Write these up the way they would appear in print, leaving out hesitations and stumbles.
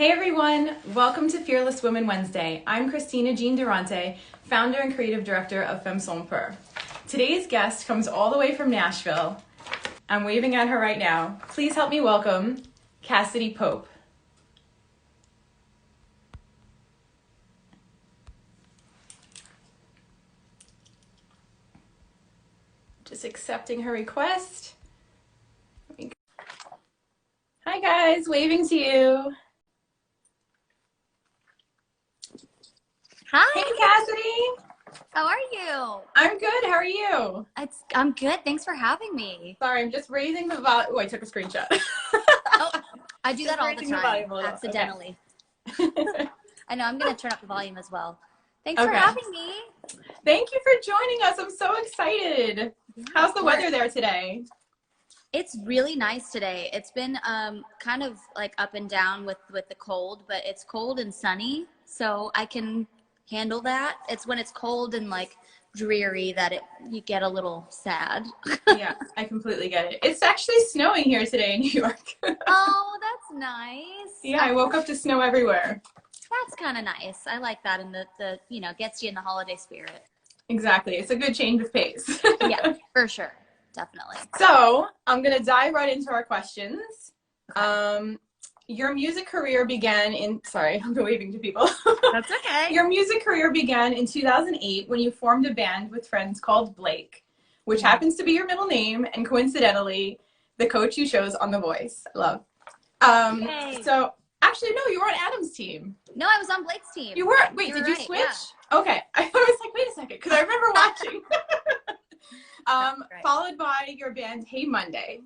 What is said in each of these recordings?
Hey everyone, welcome to Fearless Women Wednesday. I'm Christina Jean Durante, founder and creative director of Femme. Today's guest comes all the way from Nashville. I'm waving at her right now. Please help me welcome Cassadee Pope. Just accepting her request. Hi guys, waving to you. Hi. Hey Cassadee. How are you? I'm good, how are you? I'm good. Thanks for having me. Sorry, I'm just raising the volume. Oh, I took a screenshot. Oh, I do that all the raising the time, volume accidentally. Okay. I know, I'm going to turn up the volume as well. Thanks Okay. for having me. Thank you for joining us. I'm so excited. Yeah, How's the weather there today? It's really nice today. It's been kind of like up and down with the cold, but it's cold and sunny, so I can handle that. It's when it's cold and like dreary that you get a little sad. Yeah, I completely get it. It's actually snowing here today in New York. Oh, that's nice. Yeah, I woke up to snow everywhere. That's kind of nice. I like that, and the gets you in the holiday spirit. Exactly. It's a good change of pace. Yeah, for sure. Definitely. So I'm going to dive right into our questions. Okay. Your music career began in, sorry, I'm waving to people. That's okay. Your music career began in 2008 when you formed a band with friends called Blake, which happens to be your middle name, and coincidentally, the coach you chose on The Voice. I love. Yay. So actually, no, you were on Adam's team. No, I was on Blake's team. You were? Wait, did you right, switch? yeah. Okay. I was like, wait a second, because I remember watching. Right. Followed by your band, Hey Monday.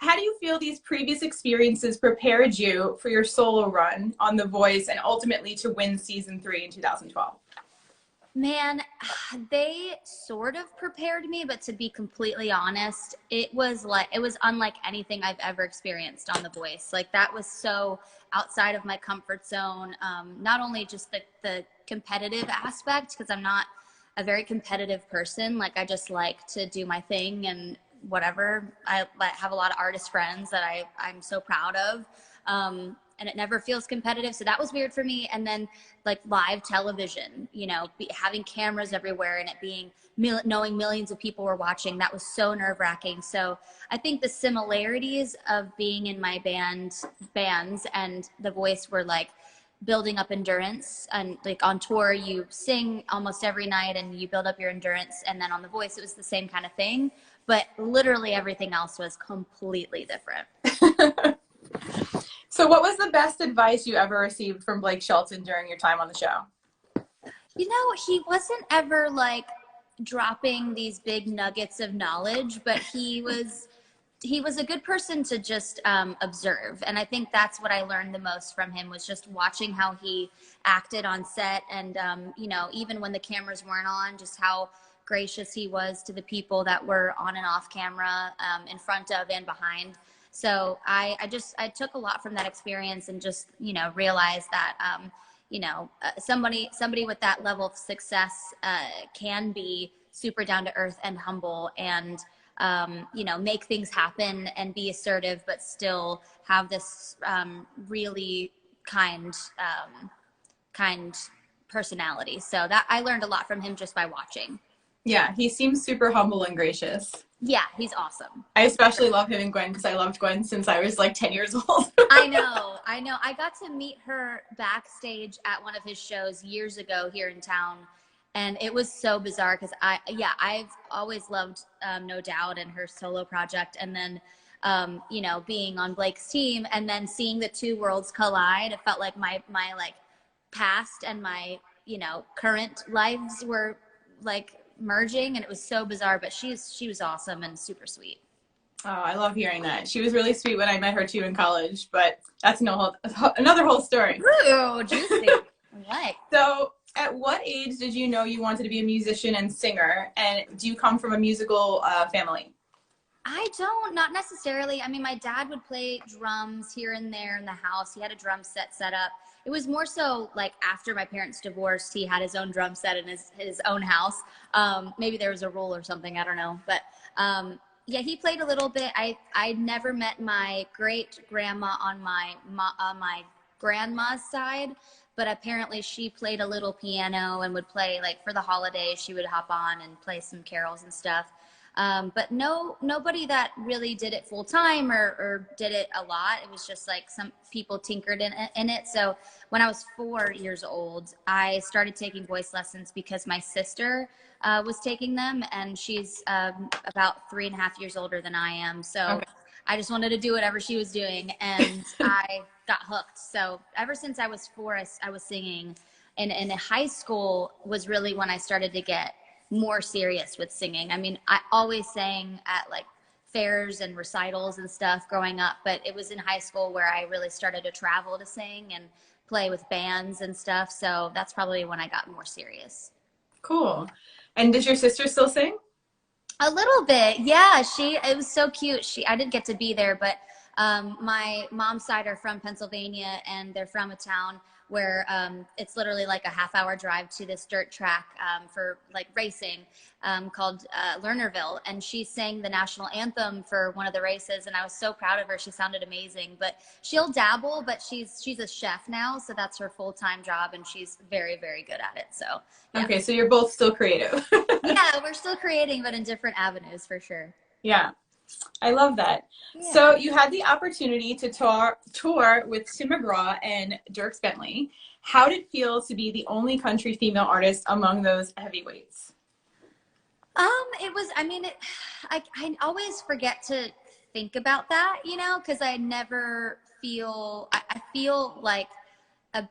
How do you feel these previous experiences prepared you for your solo run on The Voice and ultimately to win season 3 in 2012? Man, they sort of prepared me, but to be completely honest, it was unlike anything I've ever experienced on The Voice. Like, that was so outside of my comfort zone. Not only just the competitive aspect, because I'm not a very competitive person. Like, I just like to do my thing and whatever. I have a lot of artist friends that I'm so proud of. And it never feels competitive. So that was weird for me. And then like live television, having cameras everywhere and it being, knowing millions of people were watching, that was so nerve wracking. So I think the similarities of being in my bands and The Voice were like building up endurance. And like on tour, you sing almost every night and you build up your endurance. And then on The Voice, it was the same kind of thing, but literally everything else was completely different. So what was the best advice you ever received from Blake Shelton during your time on the show? He wasn't ever like dropping these big nuggets of knowledge, but he was a good person to just observe. And I think that's what I learned the most from him, was just watching how he acted on set. And, even when the cameras weren't on, just how gracious he was to the people that were on and off camera, in front of and behind. So I took a lot from that experience and just, realized that, somebody with that level of success can be super down to earth and humble and, make things happen and be assertive, but still have this really kind personality. So that I learned a lot from him just by watching. Yeah, he seems super humble and gracious. Yeah, he's awesome. I especially love him and Gwen because I loved Gwen since I was like 10 years old. I know. I got to meet her backstage at one of his shows years ago here in town. And it was so bizarre because I've always loved No Doubt and her solo project. And then, being on Blake's team and then seeing the two worlds collide, it felt like my like past and my, current lives were like merging, and it was so bizarre, but she was awesome and super sweet. Oh, I love hearing that. She was really sweet when I met her too in college, but that's another whole story. Ooh, juicy. What? So at what age did you know you wanted to be a musician and singer? And do you come from a musical family? I don't, not necessarily. I mean, my dad would play drums here and there in the house. He had a drum set up. It was more so like after my parents divorced, he had his own drum set in his own house. Maybe there was a rule or something, I don't know. But yeah, he played a little bit. I never met my great grandma on my grandma's side, but apparently she played a little piano and would play, like, for the holidays, she would hop on and play some carols and stuff. But nobody that really did it full time or did it a lot. It was just like some people tinkered in it. So when I was 4 years old, I started taking voice lessons because my sister was taking them, and she's about 3.5 years older than I am. So okay. I just wanted to do whatever she was doing, and I got hooked. So ever since I was 4, I was singing. And in high school was really when I started to get more serious with singing. I mean, I always sang at like fairs and recitals and stuff growing up, but it was in high school where I really started to travel to sing and play with bands and stuff. So that's probably when I got more serious. Cool. And does your sister still sing? A little bit. Yeah. It was so cute. I didn't get to be there, but my mom's side are from Pennsylvania, and they're from a town where it's literally like a half-hour drive to this dirt track for like racing called Lernerville. And she sang the national anthem for one of the races, and I was so proud of her. She sounded amazing. But she'll dabble, but she's a chef now, so that's her full-time job, and she's very, very good at it. So yeah. Okay, so you're both still creative. Yeah, we're still creating, but in different avenues for sure. Yeah. I love that. Yeah. So you had the opportunity to tour with Tim McGraw and Dierks Bentley. How did it feel to be the only country female artist among those heavyweights? It was, I mean, I always forget to think about that, you know, because I never feel, I feel like a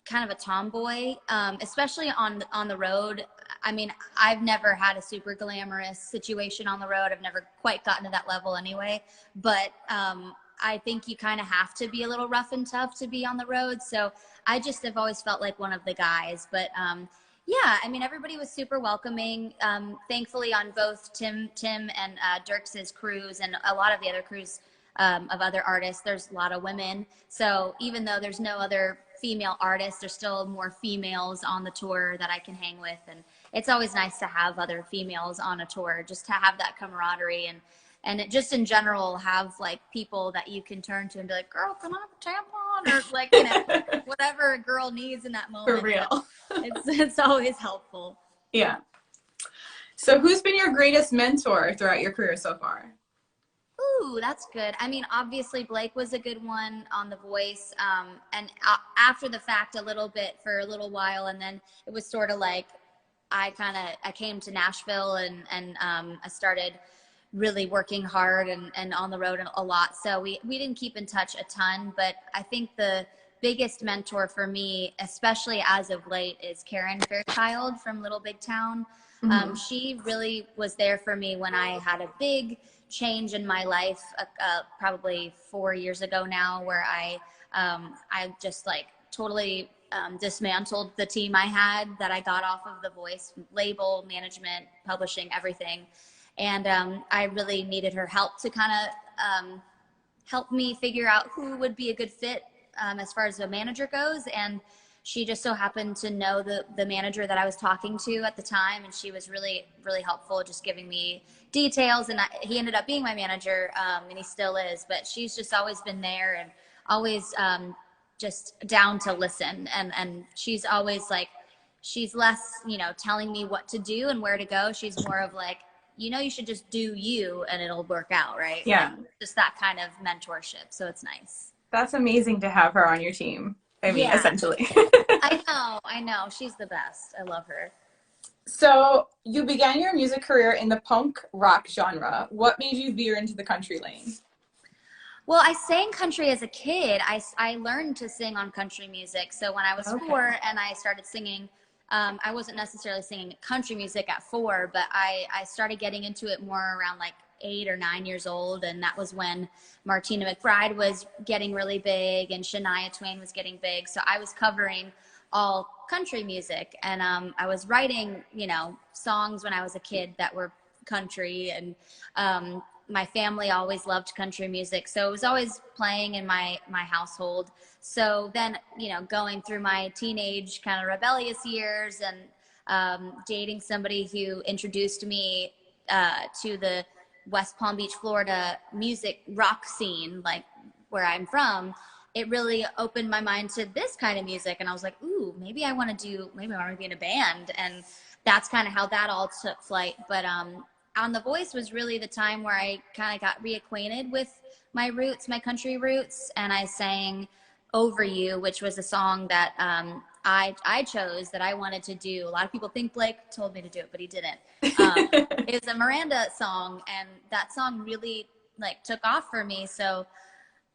kind of a tomboy, especially on the road. I mean, I've never had a super glamorous situation on the road. I've never quite gotten to that level anyway. But I think you kind of have to be a little rough and tough to be on the road. So I just have always felt like one of the guys. But yeah, I mean, everybody was super welcoming. Thankfully, on both Tim and Dierks's crews and a lot of the other crews of other artists, there's a lot of women. So even though there's no other female artists, there's still more females on the tour that I can hang with. And it's always nice to have other females on a tour, just to have that camaraderie and it just in general have like people that you can turn to and be like, girl, can I have a tampon? Or like, you know, whatever a girl needs in that moment. For real. It's always helpful. Yeah. So who's been your greatest mentor throughout your career so far? Ooh, that's good. I mean, obviously Blake was a good one on The Voice. And after the fact a little bit for a little while. And then it was sort of like, I came to Nashville and I started really working hard and on the road a lot. So we didn't keep in touch a ton, but I think the biggest mentor for me, especially as of late, is Karen Fairchild from Little Big Town. Mm-hmm. She really was there for me when I had a big change in my life, probably 4 years ago now, where I just like totally dismantled the team I had that I got off of The Voice, label, management, publishing, everything. And I really needed her help to kind of help me figure out who would be a good fit as far as the manager goes. And she just so happened to know the manager that I was talking to at the time. And she was really, really helpful, just giving me details. And he ended up being my manager, and he still is. But she's just always been there and always just down to listen. And she's always like, she's less, you know, telling me what to do and where to go. She's more of like, you know, you should just do you and it'll work out, right? Yeah. Like, just that kind of mentorship. So it's nice. That's amazing to have her on your team. I mean, yeah. Essentially. I know. She's the best. I love her. So you began your music career in the punk rock genre. What made you veer into the country lane? Well, I sang country as a kid. I learned to sing on country music. So when I was 4 and I started singing, I wasn't necessarily singing country music at 4, but I started getting into it more around like 8 or 9 years old. And that was when Martina McBride was getting really big and Shania Twain was getting big. So I was covering all country music. And I was writing, you know, songs when I was a kid that were country. And my family always loved country music. So it was always playing in my household. So then, you know, going through my teenage kind of rebellious years and dating somebody who introduced me to the West Palm Beach, Florida music rock scene, like where I'm from. it really opened my mind to this kind of music. And I was like, ooh, maybe I want to be in a band. And that's kind of how that all took flight. But On the Voice was really the time where I kind of got reacquainted with my roots, my country roots. And I sang Over You, which was a song that I chose, that I wanted to do. A lot of people think Blake told me to do it, but he didn't. It was a Miranda song, and that song really like took off for me. So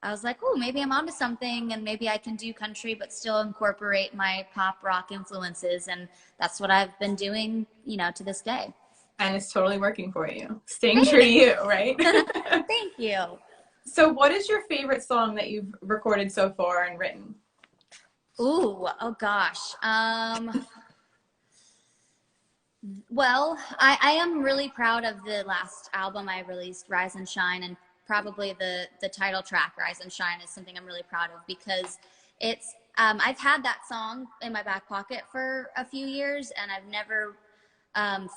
I was like, oh, maybe I'm onto something, and maybe I can do country but still incorporate my pop rock influences. And that's what I've been doing, you know, to this day. And it's totally working for you. Staying true to you, right? Thank you. So what is your favorite song that you've recorded so far and written? Ooh, oh gosh. Well, I am really proud of the last album I released, Rise and Shine, and probably the title track, Rise and Shine, is something I'm really proud of, because it's, I've had that song in my back pocket for a few years, and I've never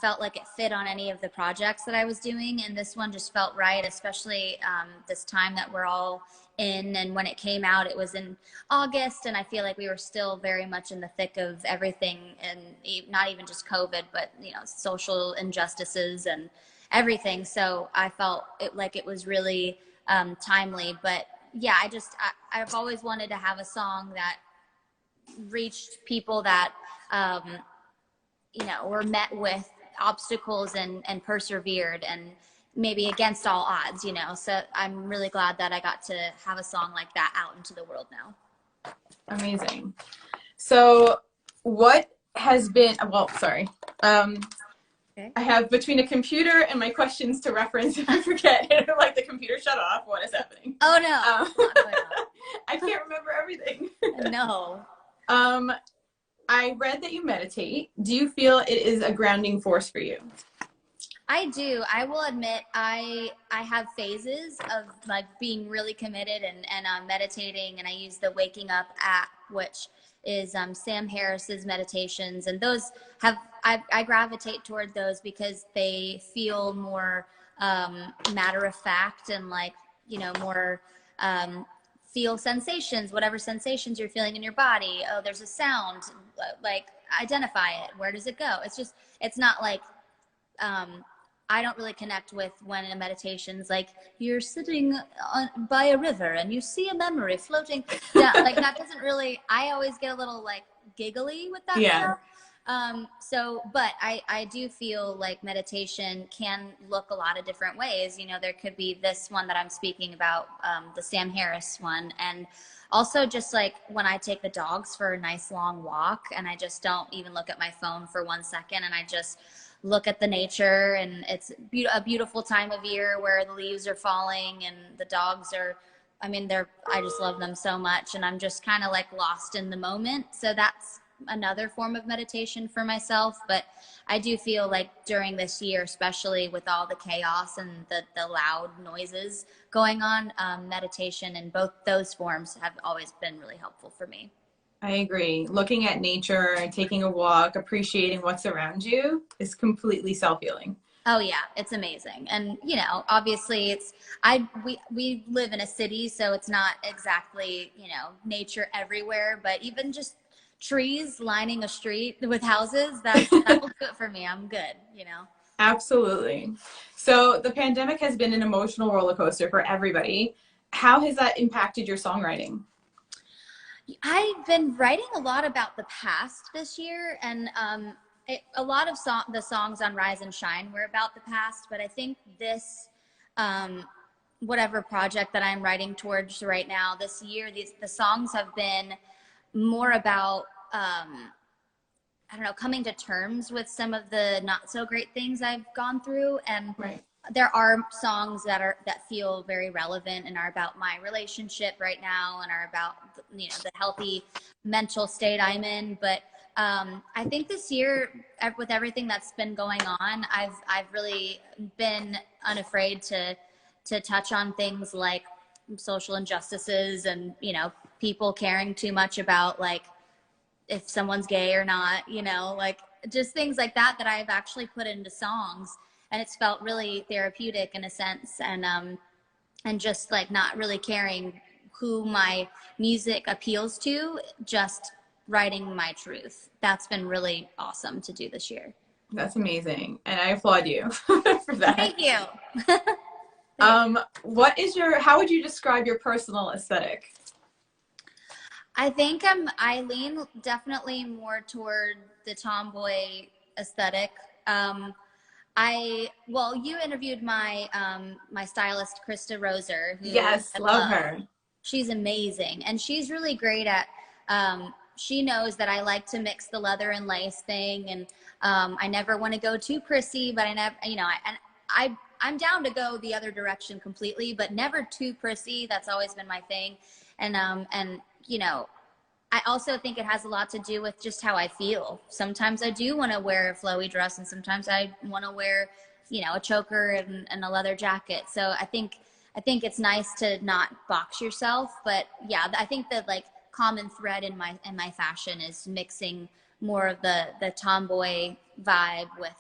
felt like it fit on any of the projects that I was doing. And this one just felt right, especially this time that we're all in. And when it came out, it was in August, and I feel like we were still very much in the thick of everything, and not even just COVID, but, you know, social injustices and everything. So I felt like it was really timely. But yeah, I've always wanted to have a song that reached people that, you know, were met with obstacles and persevered, and maybe against all odds, you know. So I'm really glad that I got to have a song like that out into the world now. Amazing. So what has been, well, sorry. Okay. I have between a computer and my questions to reference if I forget. Like the computer shut off. What is happening? Oh, no. I can't remember everything. No. I read that you meditate. Do you feel it is a grounding force for you? I do. I will admit I have phases of like being really committed and meditating, and I use the Waking Up app, which is Sam Harris's meditations, and those I gravitate toward those because they feel more matter of fact, and like, you know, more feel sensations, whatever sensations you're feeling in your body. Oh, there's a sound, like identify it. Where does it go? It's not like, I don't really connect with when a meditation's like, you're sitting by a river and you see a memory floating down. Like that doesn't really, I always get a little like giggly with that stuff. But I do feel like meditation can look a lot of different ways. You know, there could be this one that I'm speaking about, the Sam Harris one. And also just like when I take the dogs for a nice long walk, and I just don't even look at my phone for 1 second, and I just look at the nature, and it's a beautiful time of year where the leaves are falling and the dogs are, I mean, I just love them so much, and I'm just kind of like lost in the moment. So that's another form of meditation for myself. But I do feel like during this year, especially with all the chaos and the loud noises going on, meditation in both those forms have always been really helpful for me. I agree. Looking at nature, taking a walk, appreciating what's around you is completely self-healing. Oh yeah, it's amazing. And you know, obviously we live in a city, so it's not exactly, you know, nature everywhere, but even just trees lining a street with houses, that will do it for me. I'm good, you know. Absolutely. So the pandemic has been an emotional roller coaster for everybody. How has that impacted your songwriting? I've been writing a lot about the past this year, and a lot of the songs on Rise and Shine were about the past, but I think this, whatever project that I'm writing towards right now this year, the songs have been more about, I don't know, coming to terms with some of the not so great things I've gone through. And right. There are songs that feel very relevant and are about my relationship right now, and are about, you know, the healthy mental state I'm in. But I think this year, with everything that's been going on, I've really been unafraid to touch on things like social injustices, and, you know, people caring too much about like if someone's gay or not, you know, like just things like that I've actually put into songs. And it's felt really therapeutic in a sense, and just like not really caring who my music appeals to, just writing my truth. That's been really awesome to do this year. That's amazing. And I applaud you for that. Thank you. How would you describe your personal aesthetic? I think I lean definitely more toward the tomboy aesthetic. You interviewed my my stylist Krista Roser. Who Yes, love her. She's amazing, and she's really great at. She knows that I like to mix the leather and lace thing, and I never want to go too prissy, but I never, I'm down to go the other direction completely, but never too prissy. That's always been my thing, and I also think it has a lot to do with just how I feel. Sometimes I do want to wear a flowy dress, and sometimes I want to wear, a choker and a leather jacket. So I think it's nice to not box yourself. But yeah, I think that like common thread in my fashion is mixing more of the tomboy vibe with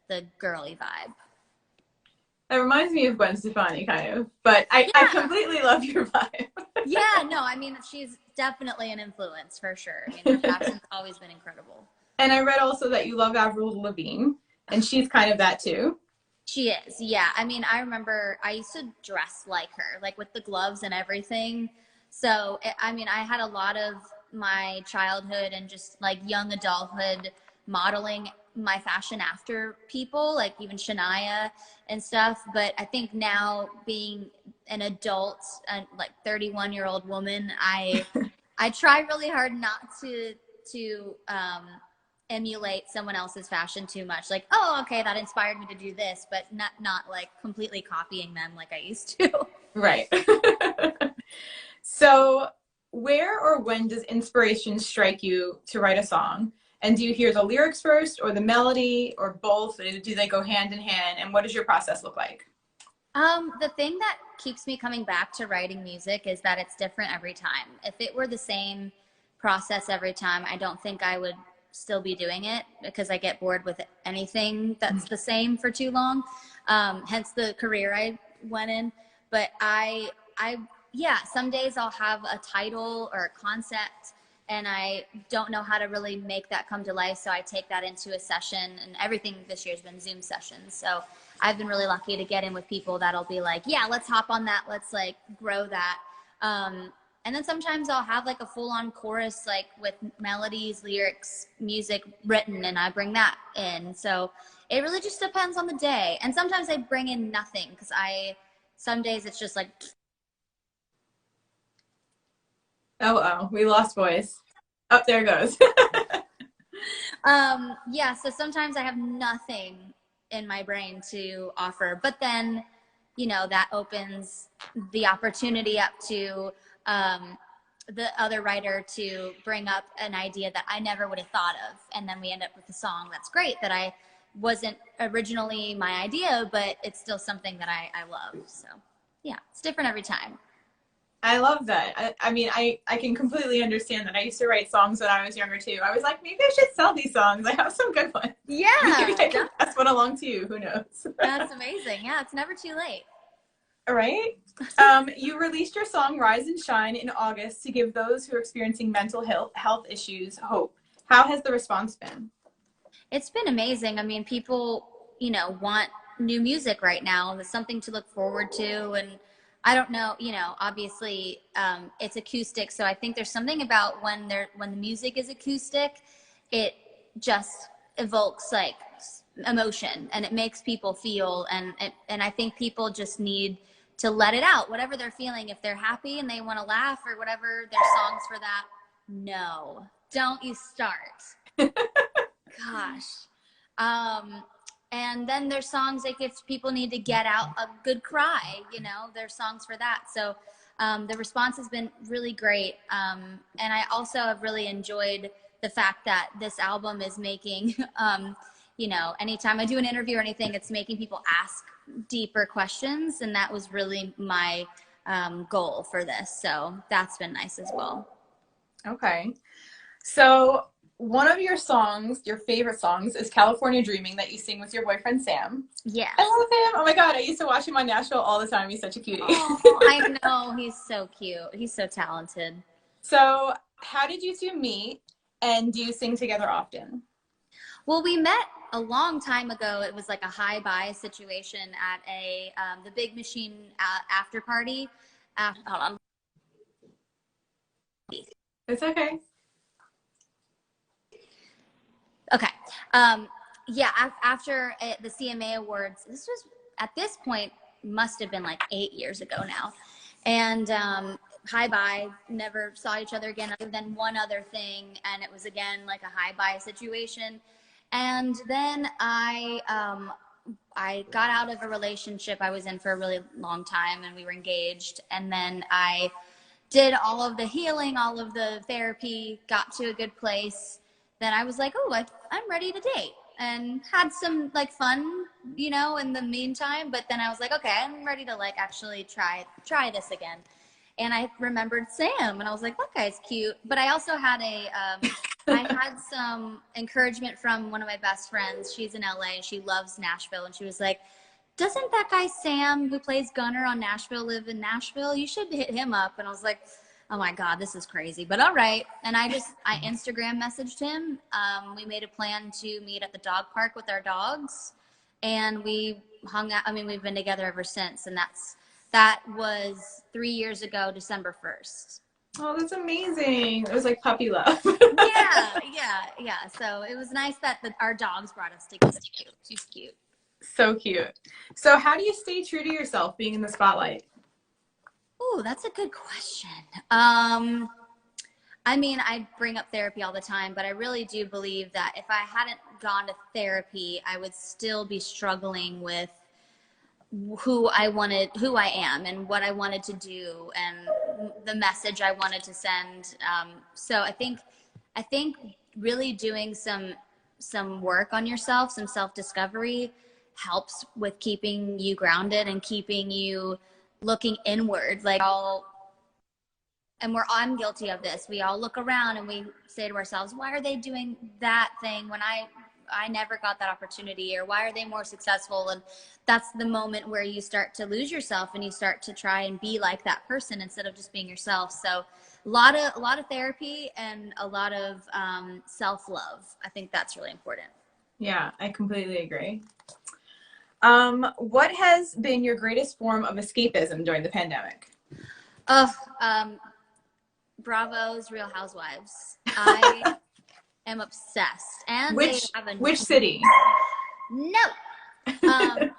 the girly vibe. That reminds me of Gwen Stefani, kind of, but I completely love your vibe. Yeah, no, I mean, she's definitely an influence for sure. I mean, her fashion's always been incredible. And I read also that you love Avril Lavigne, and she's kind of that too. She is, yeah. I mean, I remember I used to dress like her, like with the gloves and everything. So, I had a lot of my childhood and just like young adulthood modeling my fashion after people, like even Shania and stuff. But I think now being an adult, like 31-year-old woman, I try really hard not to emulate someone else's fashion too much. Like, oh, okay, that inspired me to do this, but not like completely copying them like I used to. Right. So where or when does inspiration strike you to write a song? And do you hear the lyrics first or the melody or both? Do they go hand in hand? And what does your process look like? The thing that keeps me coming back to writing music is that it's different every time. If it were the same process every time, I don't think I would still be doing it, because I get bored with anything that's the same for too long. Hence the career I went in. But some days I'll have a title or a concept and I don't know how to really make that come to life. So I take that into a session, and everything this year has been Zoom sessions. So I've been really lucky to get in with people that'll be like, yeah, let's hop on that. Let's like grow that. And then sometimes I'll have like a full on chorus, like with melodies, lyrics, music written, and I bring that in. So it really just depends on the day. And sometimes I bring in nothing, because some days it's just like, Oh, we lost voice. Oh, there it goes. So sometimes I have nothing in my brain to offer, but then, that opens the opportunity up to the other writer to bring up an idea that I never would have thought of. And then we end up with a song that's great, that I wasn't originally my idea, but it's still something that I love. So yeah, it's different every time. I love that. I can completely understand that. I used to write songs when I was younger too. I was like, maybe I should sell these songs. I have some good ones. Yeah. Maybe I can pass one along to you. Who knows? That's amazing. Yeah, it's never too late. All right. You released your song Rise and Shine in August to give those who are experiencing mental health issues hope. How has the response been? It's been amazing. I mean, people, want new music right now. There's something to look forward to. And I don't know, obviously it's acoustic. So I think there's something about when the music is acoustic, it just evokes like emotion, and it makes people feel. And I think people just need to let it out, whatever they're feeling. If they're happy and they want to laugh or whatever, there's songs for that. No, don't you start. Gosh. And then there's songs like if people need to get out a good cry, there's songs for that. So the response has been really great. And I also have really enjoyed the fact that this album is making, anytime I do an interview or anything, it's making people ask deeper questions. And that was really my goal for this. So that's been nice as well. Okay. So one of your songs, your favorite songs, is California Dreaming that you sing with your boyfriend, Sam. Yes. I love him. Oh my God, I used to watch him on Nashville all the time. He's such a cutie. Oh, I know. He's so cute. He's so talented. So how did you two meet, and do you sing together often? Well, we met a long time ago. It was like a hi-bye situation at the Big Machine after party. Hold on. It's okay. Okay. Yeah, after the CMA Awards, this was, at this point, must have been like 8 years ago now. And hi-bye, never saw each other again other than one other thing. And it was, again, like a hi-bye situation. And then I got out of a relationship I was in for a really long time, and we were engaged. And then I did all of the healing, all of the therapy, got to a good place. Then I was like, oh, I'm ready to date, and had some like fun, in the meantime. But then I was like, okay, I'm ready to like actually try this again. And I remembered Sam, and I was like, that guy's cute. But I also had I had some encouragement from one of my best friends. She's in LA and she loves Nashville. And she was like, doesn't that guy Sam who plays Gunner on Nashville live in Nashville? You should hit him up. And I was like, oh my God, this is crazy, but all right. And I Instagram messaged him. We made a plan to meet at the dog park with our dogs, and we hung out. I mean, we've been together ever since. And that was 3 years ago, December 1st. Oh, that's amazing. It was like puppy love. Yeah. So it was nice that our dogs brought us together too. She's cute. So cute. So how do you stay true to yourself being in the spotlight? Oh, that's a good question. I mean, I bring up therapy all the time, but I really do believe that if I hadn't gone to therapy, I would still be struggling with who I am and what I wanted to do and the message I wanted to send. So I think really doing some work on yourself, some self-discovery helps with keeping you grounded and keeping you looking inward. Like I'm guilty of this. We all look around and we say to ourselves, why are they doing that thing when I never got that opportunity, or why are they more successful? And that's the moment where you start to lose yourself and you start to try and be like that person instead of just being yourself. So a lot of therapy and a lot of self-love. I think that's really important. Yeah, I completely agree. What has been your greatest form of escapism during the pandemic? Bravo's Real Housewives. I am obsessed. And which city? No. I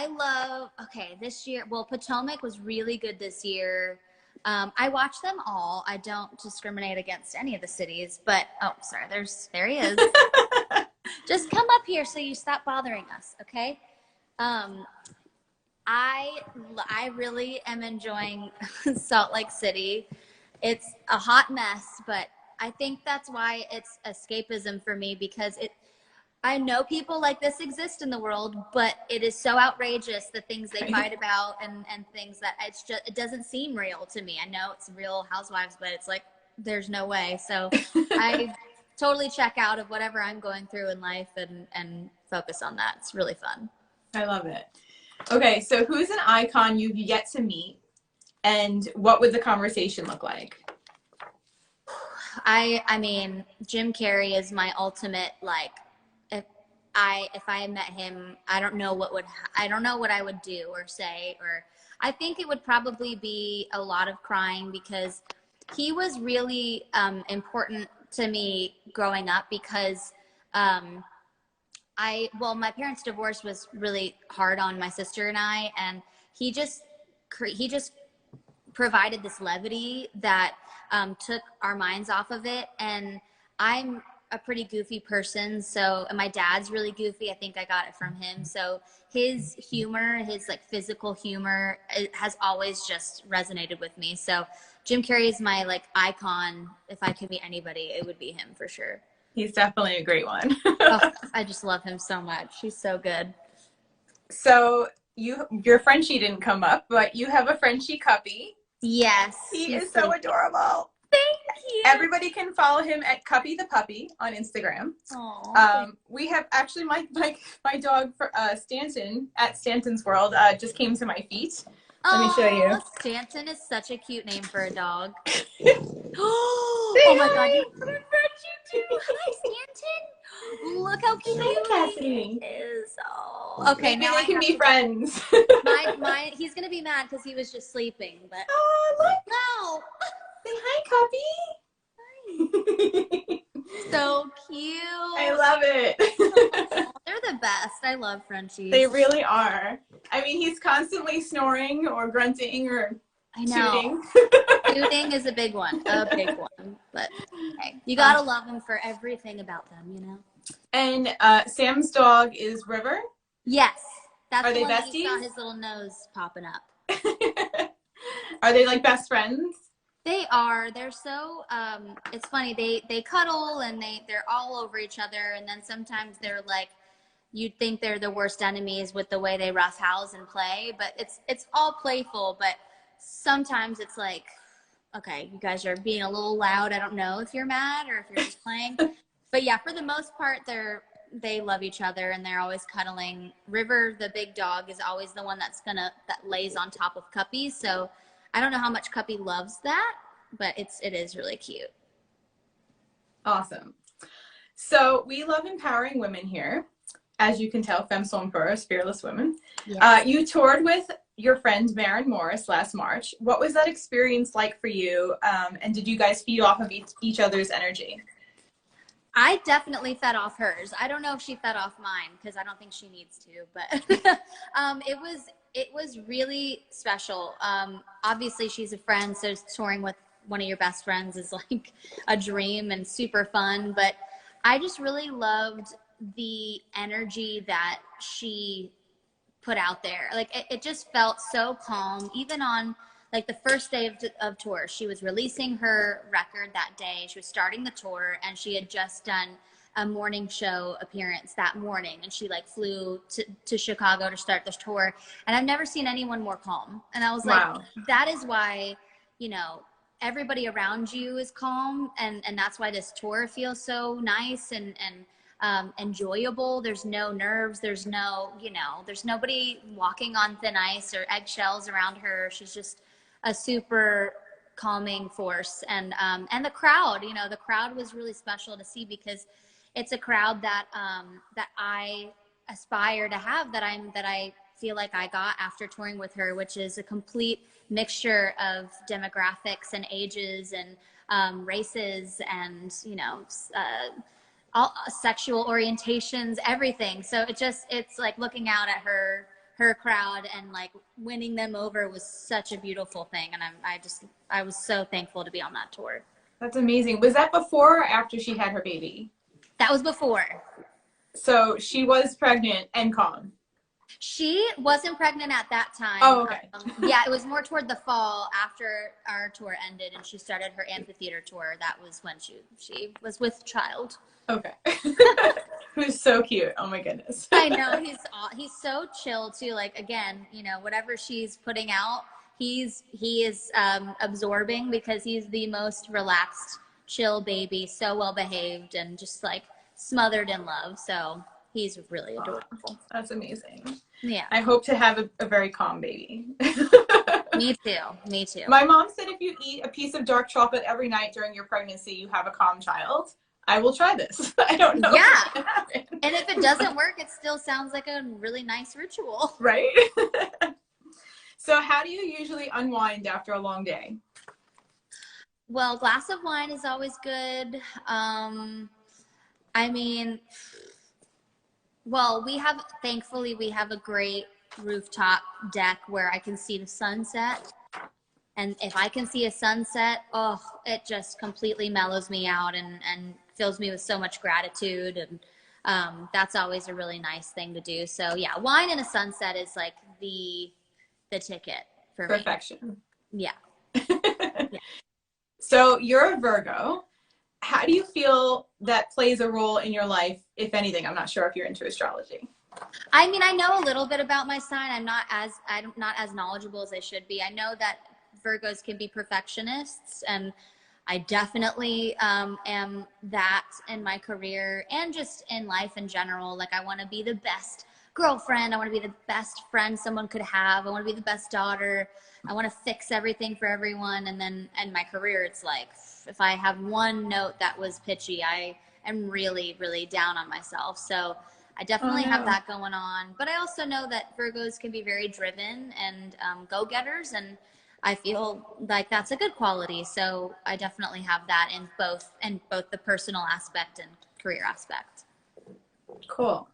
love, okay, this year, well, Potomac was really good this year. I watch them all. I don't discriminate against any of the cities, but, oh, sorry, there he is. Just come up here so you stop bothering us, okay? I really am enjoying Salt Lake City. It's a hot mess, but I think that's why it's escapism for me, because I know people like this exist in the world, but it is so outrageous, the things they fight about and things that it doesn't seem real to me. I know it's Real Housewives, but it's like, there's no way. So I totally check out of whatever I'm going through in life and focus on that. It's really fun. I love it. Okay, so who's an icon you've yet to meet, and what would the conversation look like? I mean, Jim Carrey is my ultimate, like, if I met him, I don't know what I would do or say, or I think it would probably be a lot of crying, because he was really important to me growing up, because my parents' divorce was really hard on my sister and I, and he just provided this levity that took our minds off of it. And I'm a pretty goofy person, and my dad's really goofy. I think I got it from him. So his humor, his like physical humor, has always just resonated with me. So Jim Carrey is my like icon. If I could meet anybody, it would be him for sure. He's definitely a great one. Oh, I just love him so much. He's so good. So your Frenchie didn't come up, but you have a Frenchie, Cuppy. Yes. He is so adorable. Thank cute. Everybody can follow him at Cuppy the Puppy on Instagram. We have actually my dog for Stanton at Stanton's World just came to my feet. Let me show you. Stanton is such a cute name for a dog. Oh my God. Hi, Stanton. Look how cute Cassadee he is. Oh. Okay, maybe now they can be friends. He's going to be mad because he was just sleeping. But look. No. Say hi, Cuppy. So cute. I love it. They're the best. I love Frenchies. They really are. I mean, he's constantly snoring or grunting or tooting. Tooting is a big one. But hey, you gotta love them for everything about them, you know. And Sam's dog is River? Yes. That's Are the they one besties? that you saw his little nose popping up. Are they like best friends? They are. They're so it's funny. They cuddle and they're all over each other, and then sometimes they're like, you'd think they're the worst enemies with the way they roughhouse and play, but it's all playful. But sometimes it's like, okay, you guys are being a little loud. I don't know if you're mad or if you're just playing. But yeah, for the most part, they love each other and they're always cuddling. River, the big dog, is always the one that lays on top of Cuppy. So I don't know how much Cuppy loves that, but it is really cute. Awesome. So we love empowering women here. As you can tell, Femme Sont Peurs, Fearless Women. Yes. You toured with your friend Maren Morris last March. What was that experience like for you? And did you guys feed off of each other's energy? I definitely fed off hers. I don't know if she fed off mine because I don't think she needs to, but it was really special. Obviously she's a friend, so touring with one of your best friends is like a dream and super fun, but I just really loved the energy that she put out there. Like it just felt so calm. Even on like the first day of tour, she was releasing her record that day. She was starting the tour and she had just done a morning show appearance that morning. And she like flew to Chicago to start this tour. And I've never seen anyone more calm. And I was like, wow. That is why, you know, everybody around you is calm. And that's why this tour feels so nice and enjoyable. There's no nerves. There's no, you know, there's nobody walking on thin ice or eggshells around her. She's just a super calming force. And the crowd, you know, the crowd was really special to see because it's a crowd that I aspire to have, that I feel like I got after touring with her, which is a complete mixture of demographics and ages and races and, you know, all sexual orientations, everything. So it's like looking out at her crowd and like winning them over was such a beautiful thing. And I was so thankful to be on that tour. That's amazing. Was that before or after she had her baby? That was before. So she was pregnant and calm. She wasn't pregnant at that time. Oh, okay. Yeah, it was more toward the fall after our tour ended and she started her amphitheater tour. That was when she was with child. Okay. Who's so cute. Oh my goodness. I know. He's so chill too. Like, again, you know, whatever she's putting out, he is absorbing because he's the most relaxed, chill baby, so well behaved and just like smothered in love. So he's really adorable. That's amazing. Yeah. I hope to have a very calm baby. Me too. My mom said if you eat a piece of dark chocolate every night during your pregnancy, you have a calm child. I will try this. I don't know. Yeah. And if it doesn't work, it still sounds like a really nice ritual. Right? So how do you usually unwind after a long day? Well, glass of wine is always good. I mean, well, thankfully we have a great rooftop deck where I can see the sunset. And if I can see a sunset, oh, it just completely mellows me out and fills me with so much gratitude. And that's always a really nice thing to do. So yeah, wine and a sunset is like the ticket for perfection. Me. Yeah. Yeah. So you're a Virgo. How do you feel that plays a role in your life, if anything? I'm not sure if you're into astrology. I mean, I know a little bit about my sign. I'm not as knowledgeable as I should be. I know that Virgos can be perfectionists, and I definitely am that in my career and just in life in general. Like, I want to be the best girlfriend. I want to be the best friend someone could have. I want to be the best daughter. I want to fix everything for everyone. And then in my career, it's like, if I have one note that was pitchy, I am really, really down on myself. So I definitely have that going on. But I also know that Virgos can be very driven and go-getters, and I feel like that's a good quality. So I definitely have that in both the personal aspect and career aspect. Cool.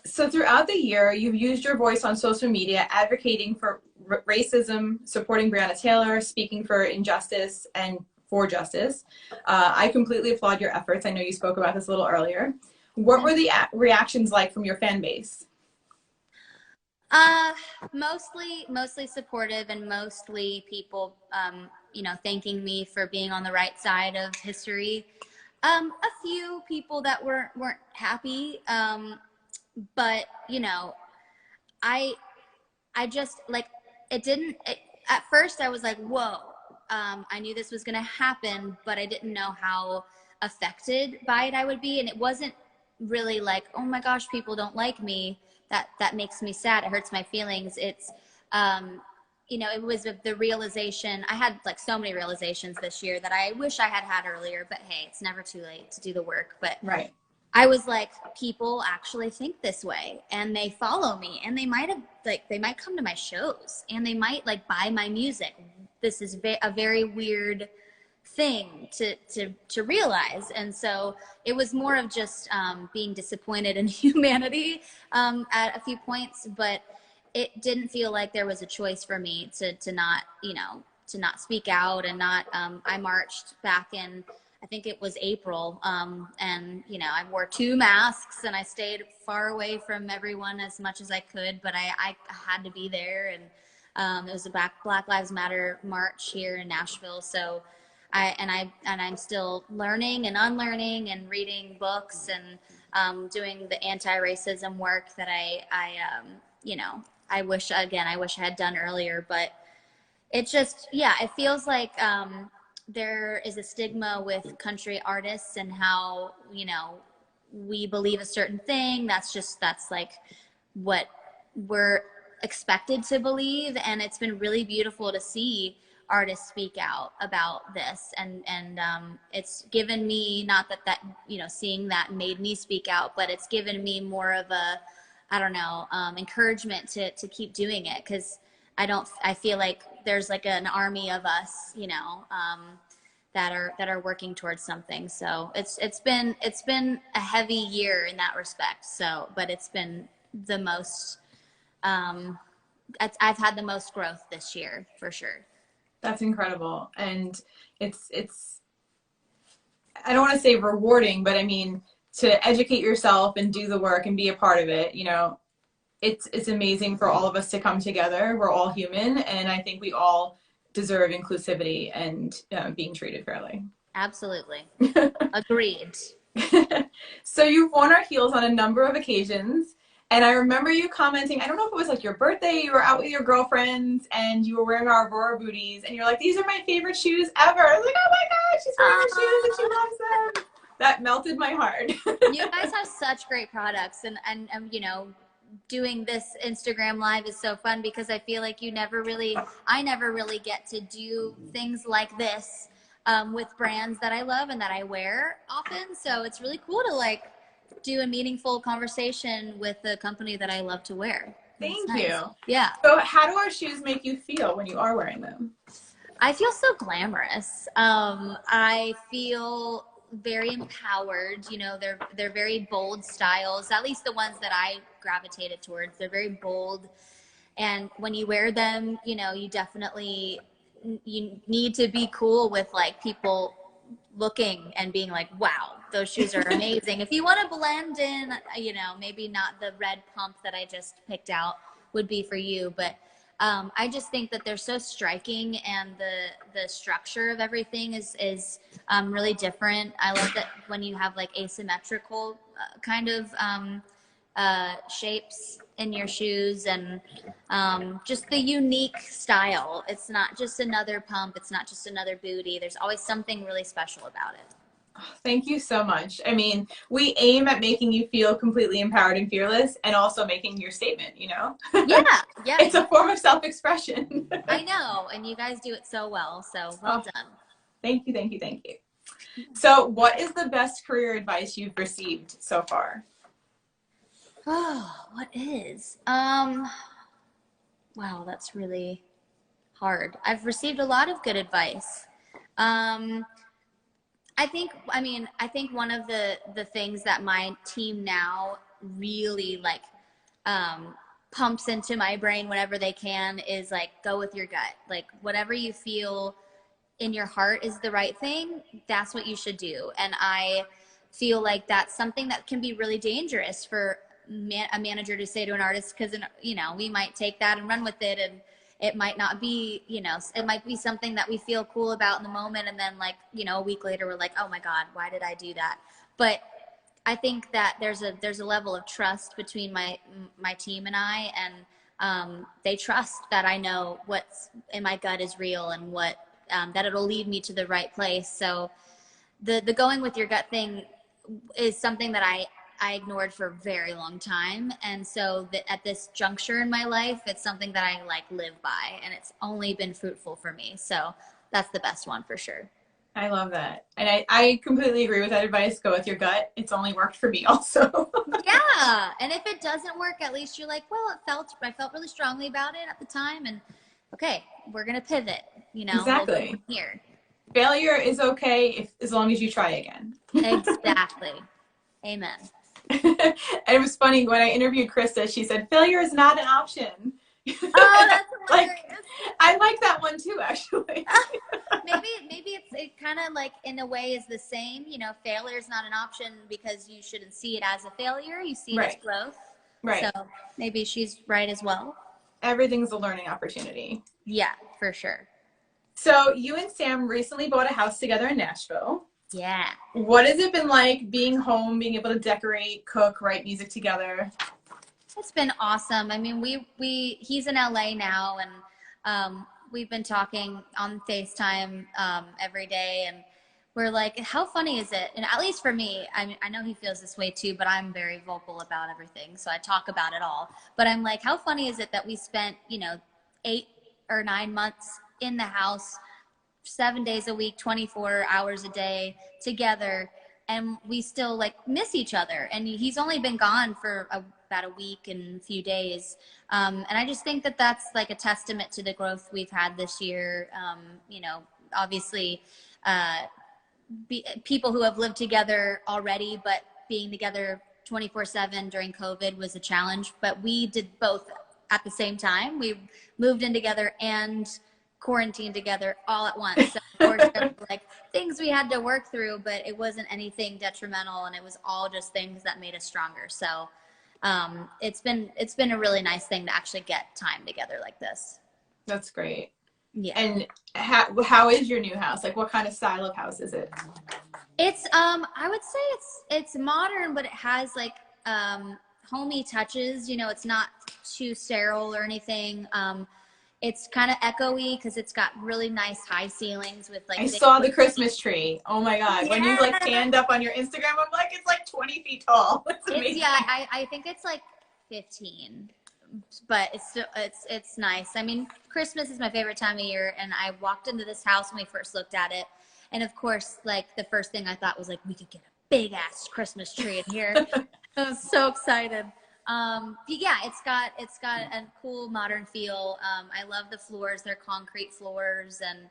So throughout the year, you've used your voice on social media, advocating for racism, supporting Breonna Taylor, speaking for injustice and for justice. I completely applaud your efforts. I know you spoke about this a little earlier. What were the reactions like from your fan base? Mostly supportive, and mostly people, thanking me for being on the right side of history. A few people that weren't happy, but I just like at first I was like, whoa. I knew this was gonna happen, but I didn't know how affected by it I would be, and it wasn't really like, oh my gosh, people don't like me. That makes me sad. It hurts my feelings. It's, it was the realization. I had like so many realizations this year that I wish I had earlier, but hey, it's never too late to do the work. But right. I was like, people actually think this way, and they follow me, and they might come to my shows, and they might like buy my music. This is a very weird thing to realize. And so it was more of just being disappointed in humanity at a few points, but it didn't feel like there was a choice for me to not speak out and not. I marched back in, I think it was April, and I wore 2 masks, and I stayed far away from everyone as much as I could, but I had to be there. And it was a Black Lives Matter march here in Nashville. So I'm still learning and unlearning and reading books and doing the anti-racism work that I wish I had done earlier. But it just, it feels like there is a stigma with country artists and how, we believe a certain thing. That's like what we're expected to believe. And it's been really beautiful to see artists speak out about this, and it's given me, not that seeing that made me speak out, but it's given me more of a, I don't know, encouragement to keep doing it, because I feel like there's like an army of us, that are working towards something. So it's been a heavy year in that respect. So, but it's been the most I've had the most growth this year for sure. That's incredible. And it's I don't want to say rewarding, but I mean, to educate yourself and do the work and be a part of it, it's amazing for all of us to come together. We're all human, and I think we all deserve inclusivity and being treated fairly. Absolutely. Agreed. So you've worn our heels on a number of occasions. And I remember you commenting, I don't know if it was like your birthday, you were out with your girlfriends and you were wearing our Aurora booties, and you're like, these are my favorite shoes ever. I was like, oh my gosh, she's wearing our shoes and she loves them. That melted my heart. You guys have such great products, and doing this Instagram live is so fun, because I feel like I never really get to do things like this with brands that I love and that I wear often. So it's really cool to like do a meaningful conversation with the company that I love to wear. Thank you. Yeah. So how do our shoes make you feel when you are wearing them? I feel so glamorous. I feel very empowered. They're very bold styles, at least the ones that I gravitated towards. They're very bold. And when you wear them, you definitely, you need to be cool with like people looking and being like, wow, those shoes are amazing. If you want to blend in, maybe not the red pump that I just picked out would be for you, but I just think that they're so striking, and the structure of everything is really different. I love that when you have like asymmetrical kind of shapes in your shoes, and just the unique style. It's not just another pump. It's not just another booty. There's always something really special about it. Thank you so much. I mean, we aim at making you feel completely empowered and fearless, and also making your statement, you know? Yeah, yeah. It's a form of self-expression. I know, and you guys do it so well, so well done. Thank you, thank you, thank you. So what is the best career advice you've received so far? Oh, what is? Wow, that's really hard. I've received a lot of good advice. I think one of the things that my team now really like pumps into my brain whenever they can is like, go with your gut. Like whatever you feel in your heart is the right thing, that's what you should do. And I feel like that's something that can be really dangerous for a manager to say to an artist, because, you know, we might take that and run with it, and it might not be, you know, it might be something that we feel cool about in the moment, and then, like, you know, a week later we're like, oh my God, why did I do that? But I think that there's a level of trust between my team and I, and they trust that I know what's in my gut is real, and what that it'll lead me to the right place. So the going with your gut thing is something that I ignored for a very long time. And so at this juncture in my life, it's something that I like live by, and it's only been fruitful for me. So that's the best one for sure. I love that. And I completely agree with that advice. Go with your gut. It's only worked for me also. Yeah. And if it doesn't work, at least you're like, well, I felt really strongly about it at the time, and okay, we're going to pivot, you know. Exactly. We'll here. Failure is okay as long as you try again. Exactly. Amen. And it was funny when I interviewed Krista, she said, failure is not an option. Oh, that's hilarious. I like that one too, actually. maybe it kind of like in a way is the same, you know, failure is not an option because you shouldn't see it as a failure. You see it as growth. Right. So maybe she's right as well. Everything's a learning opportunity. Yeah, for sure. So you and Sam recently bought a house together in Nashville. Yeah. What has it been like being home, being able to decorate, cook, write music together? It's been awesome. I mean, he's in LA now, and we've been talking on FaceTime every day, and we're like, how funny is it? And at least for me, I know he feels this way too, but I'm very vocal about everything, so I talk about it all. But I'm like, how funny is it that we spent, you know, 8 or 9 months in the house, 7 days a week, 24 hours a day together, and we still like miss each other. And he's only been gone for about a week and a few days. And I just think that that's like a testament to the growth we've had this year. You know, obviously people who have lived together already, but being together 24/7 during COVID was a challenge, but we did both at the same time. We moved in together and quarantined together all at once. So of course, there were like things we had to work through, but it wasn't anything detrimental, and it was all just things that made us stronger. So it's been a really nice thing to actually get time together like this. That's great. Yeah. And how is your new house? Like, what kind of style of house is it? It's I would say it's modern, but it has like homey touches. You know, it's not too sterile or anything. It's kind of echoey because it's got really nice high ceilings with like. I saw the Christmas tree. Oh my God! Yeah. When you like stand up on your Instagram, I'm like, it's like 20 feet tall. It's amazing. Yeah, I think it's like 15, but it's nice. I mean, Christmas is my favorite time of year, and I walked into this house when we first looked at it, and of course, like the first thing I thought was like, we could get a big ass Christmas tree in here. I was so excited. Yeah, it's got a cool modern feel. I love the floors; they're concrete floors, and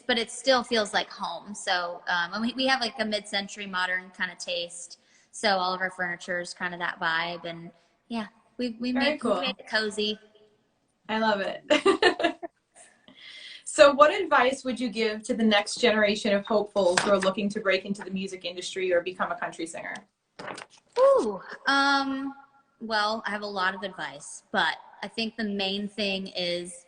but it still feels like home. So, and we have like a mid-century modern kind of taste. So all of our furniture is kind of that vibe, and yeah, we made it cozy. I love it. So what advice would you give to the next generation of hopefuls who are looking to break into the music industry or become a country singer? Ooh, well, I have a lot of advice, but I think the main thing is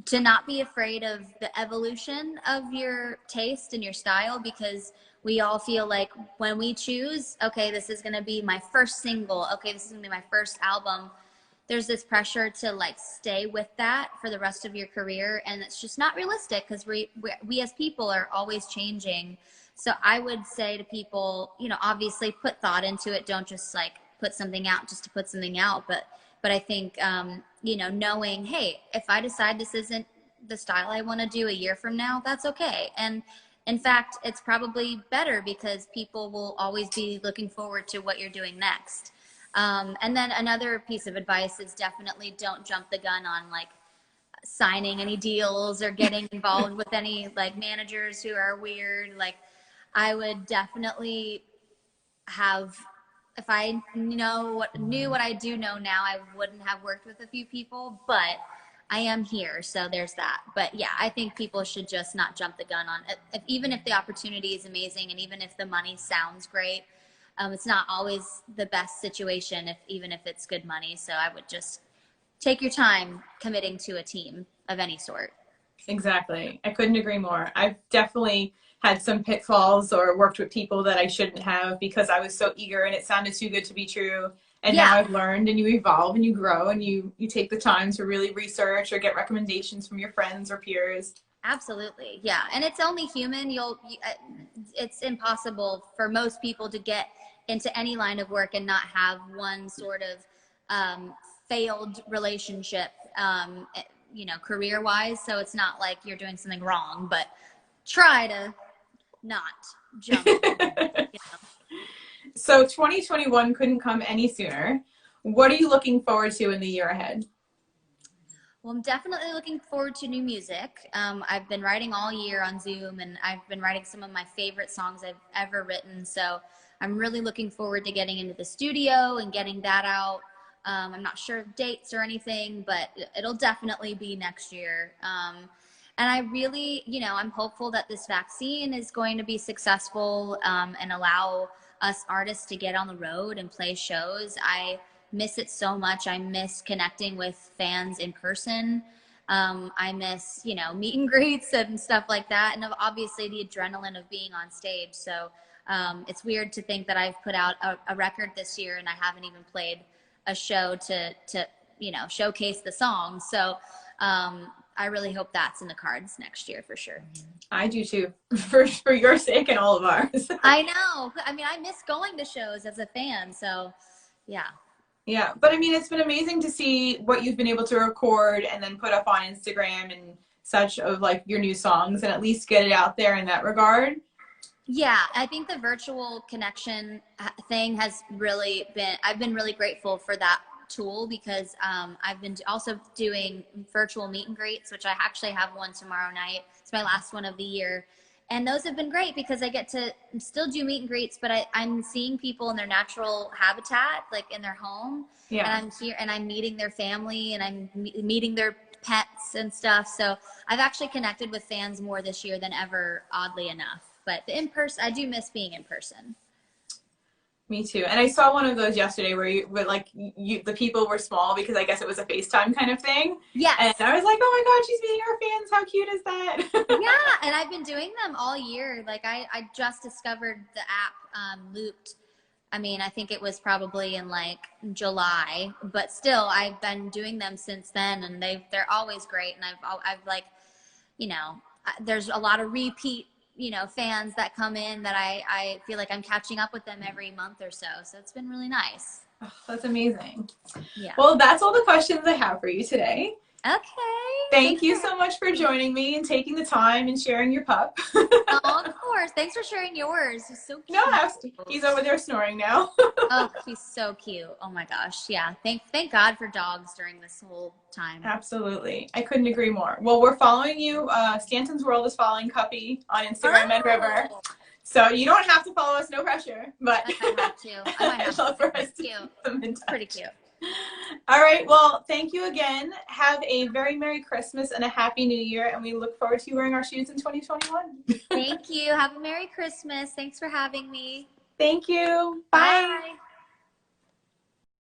to not be afraid of the evolution of your taste and your style, because we all feel like when we choose, okay, this is going to be my first single, okay, this is going to be my first album, there's this pressure to like stay with that for the rest of your career, and it's just not realistic because we as people are always changing. So I would say to people, you know, obviously put thought into it. Don't just like put something out just to put something out. But I think, you know, knowing, hey, if I decide this isn't the style I want to do a year from now, that's okay. And in fact, it's probably better because people will always be looking forward to what you're doing next. And then another piece of advice is definitely don't jump the gun on like signing any deals or getting involved with any like managers who are weird. Like I would definitely have, if I knew what I do know now, I wouldn't have worked with a few people, but I am here, so there's that. But yeah, I think people should just not jump the gun on it. Even if the opportunity is amazing and even if the money sounds great, it's not always the best situation, even if it's good money. So I would just take your time committing to a team of any sort. Exactly. I couldn't agree more. I've definitely had some pitfalls or worked with people that I shouldn't have because I was so eager and it sounded too good to be true. And Yeah. now I've learned, and you evolve and you grow and you take the time to really research or get recommendations from your friends or peers. Absolutely. Yeah. And it's only human. It's impossible for most people to get into any line of work and not have one sort of failed relationship, you know, career wise. So it's not like you're doing something wrong, but try to not jump. You know? So 2021 couldn't come any sooner. What are you looking forward to in the year ahead? Well, I'm definitely looking forward to new music. I've been writing all year on Zoom, and I've been writing some of my favorite songs I've ever written. So I'm really looking forward to getting into the studio and getting that out. I'm not sure of dates or anything, but it'll definitely be next year. And I really, you know, I'm hopeful that this vaccine is going to be successful and allow us artists to get on the road and play shows. I miss it so much. I miss connecting with fans in person. I miss, you know, meet and greets and stuff like that. And obviously the adrenaline of being on stage. So it's weird to think that I've put out a record this year and I haven't even played a show to you know, showcase the song. So I really hope that's in the cards next year for sure. I do too, for your sake and all of ours. I know. I mean, I miss going to shows as a fan. So yeah. Yeah, but I mean, it's been amazing to see what you've been able to record and then put up on Instagram and such of like your new songs and at least get it out there in that regard. Yeah, I think the virtual connection thing has really been, I've been really grateful for that tool because I've been also doing virtual meet and greets, which I actually have one tomorrow night. It's my last one of the year. And those have been great because I get to still do meet and greets, but I'm seeing people in their natural habitat, like in their home. Yeah. And I'm here and I'm meeting their family and I'm meeting their pets and stuff. So I've actually connected with fans more this year than ever, oddly enough. But the in-person, I do miss being in person. Me too. And I saw one of those yesterday where the people were small because I guess it was a FaceTime kind of thing. Yes. And I was like, oh my God, she's meeting her fans. How cute is that? Yeah. And I've been doing them all year. Like I just discovered the app Looped. I mean, I think it was probably in like July, but still I've been doing them since then and they're always great. And I've like, you know, there's a lot of repeat, you know, fans that come in that I feel like I'm catching up with them every month or so. So it's been really nice. Oh, that's amazing. Yeah. Well, that's all the questions I have for you today. Okay. Thank you so much for joining me and taking the time and sharing your pup. Oh, of course. Thanks for sharing yours. He's so cute. No, he's over there snoring now. Oh, he's so cute. Oh my gosh. Yeah. Thank God for dogs during this whole time. Absolutely. I couldn't agree more. Well, we're following you. Stanton's World is following Cuppy on Instagram and River. So you don't have to follow us, no pressure. But I might have to. I'd love for us to keep them in touch. touch. Pretty cute. All right. Well, thank you again. Have a very Merry Christmas and a Happy New Year. And we look forward to you wearing our shoes in 2021. Thank you. Have a Merry Christmas. Thanks for having me. Thank you. Bye. Bye.